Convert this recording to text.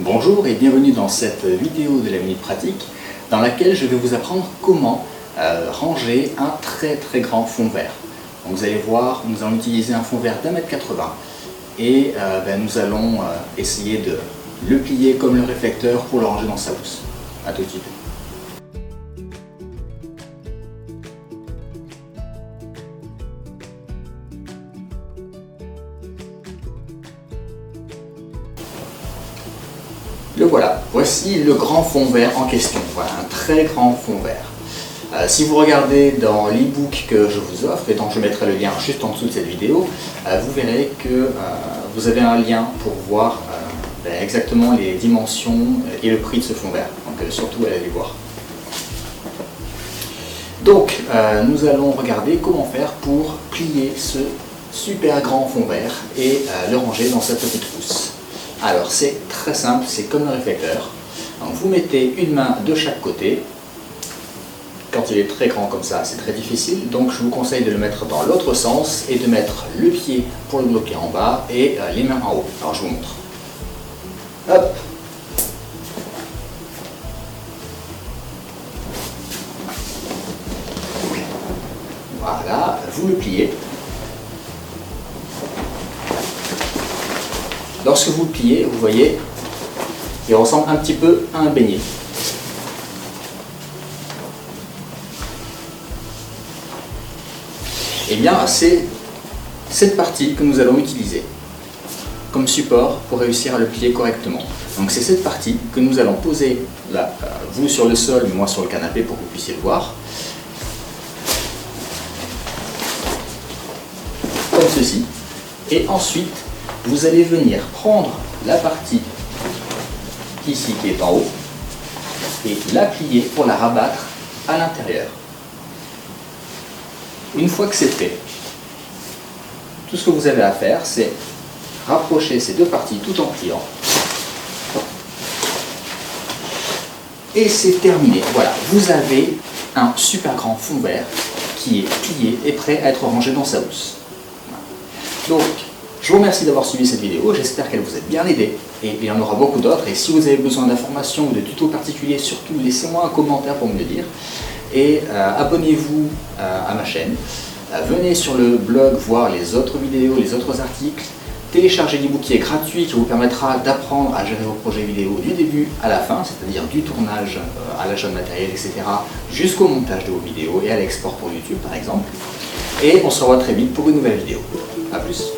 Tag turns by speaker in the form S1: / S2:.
S1: Bonjour et bienvenue dans cette vidéo de la Minute Pratique dans laquelle je vais vous apprendre comment ranger un très grand fond vert. Donc vous allez voir, nous allons utiliser un fond vert d'1,80 m et nous allons essayer de le plier comme le réflecteur pour le ranger dans sa housse. A tout de suite. Le voilà, voici le grand fond vert en question, voilà un très grand fond vert. Si vous regardez dans l'e-book que je vous offre, et dont je mettrai le lien juste en dessous de cette vidéo, vous verrez que vous avez un lien pour voir exactement les dimensions et le prix de ce fond vert, donc surtout allez les voir. Donc nous allons regarder comment faire pour plier ce super grand fond vert et le ranger dans sa petite housse. Alors c'est très simple, c'est comme le réflecteur. Donc, vous mettez une main de chaque côté. Quand il est très grand comme ça, c'est très difficile. Donc je vous conseille de le mettre dans l'autre sens et de mettre le pied pour le bloquer en bas et les mains en haut. Alors je vous montre. Hop. Voilà, vous le pliez. Lorsque vous le pliez, vous voyez, il ressemble un petit peu à un beignet. Et bien, c'est cette partie que nous allons utiliser comme support pour réussir à le plier correctement. Donc c'est cette partie que nous allons poser, là, vous sur le sol, moi sur le canapé pour que vous puissiez le voir. Comme ceci. Et ensuite, vous allez venir prendre la partie ici qui est en haut et la plier pour la rabattre à l'intérieur. Une fois que c'est fait, tout ce que vous avez à faire, c'est rapprocher ces deux parties tout en pliant. Et c'est terminé. Voilà, vous avez un super grand fond vert qui est plié et prêt à être rangé dans sa housse. Donc, je vous remercie d'avoir suivi cette vidéo, j'espère qu'elle vous a bien aidé, et il y en aura beaucoup d'autres, et si vous avez besoin d'informations ou de tutos particuliers, surtout laissez-moi un commentaire pour me le dire, et abonnez-vous à ma chaîne, venez sur le blog voir les autres vidéos, les autres articles, téléchargez l'e-book qui est gratuit, qui vous permettra d'apprendre à gérer vos projets vidéo du début à la fin, c'est-à-dire du tournage à l'achat de matériel, etc., jusqu'au montage de vos vidéos et à l'export pour YouTube par exemple, et on se revoit très vite pour une nouvelle vidéo. A plus.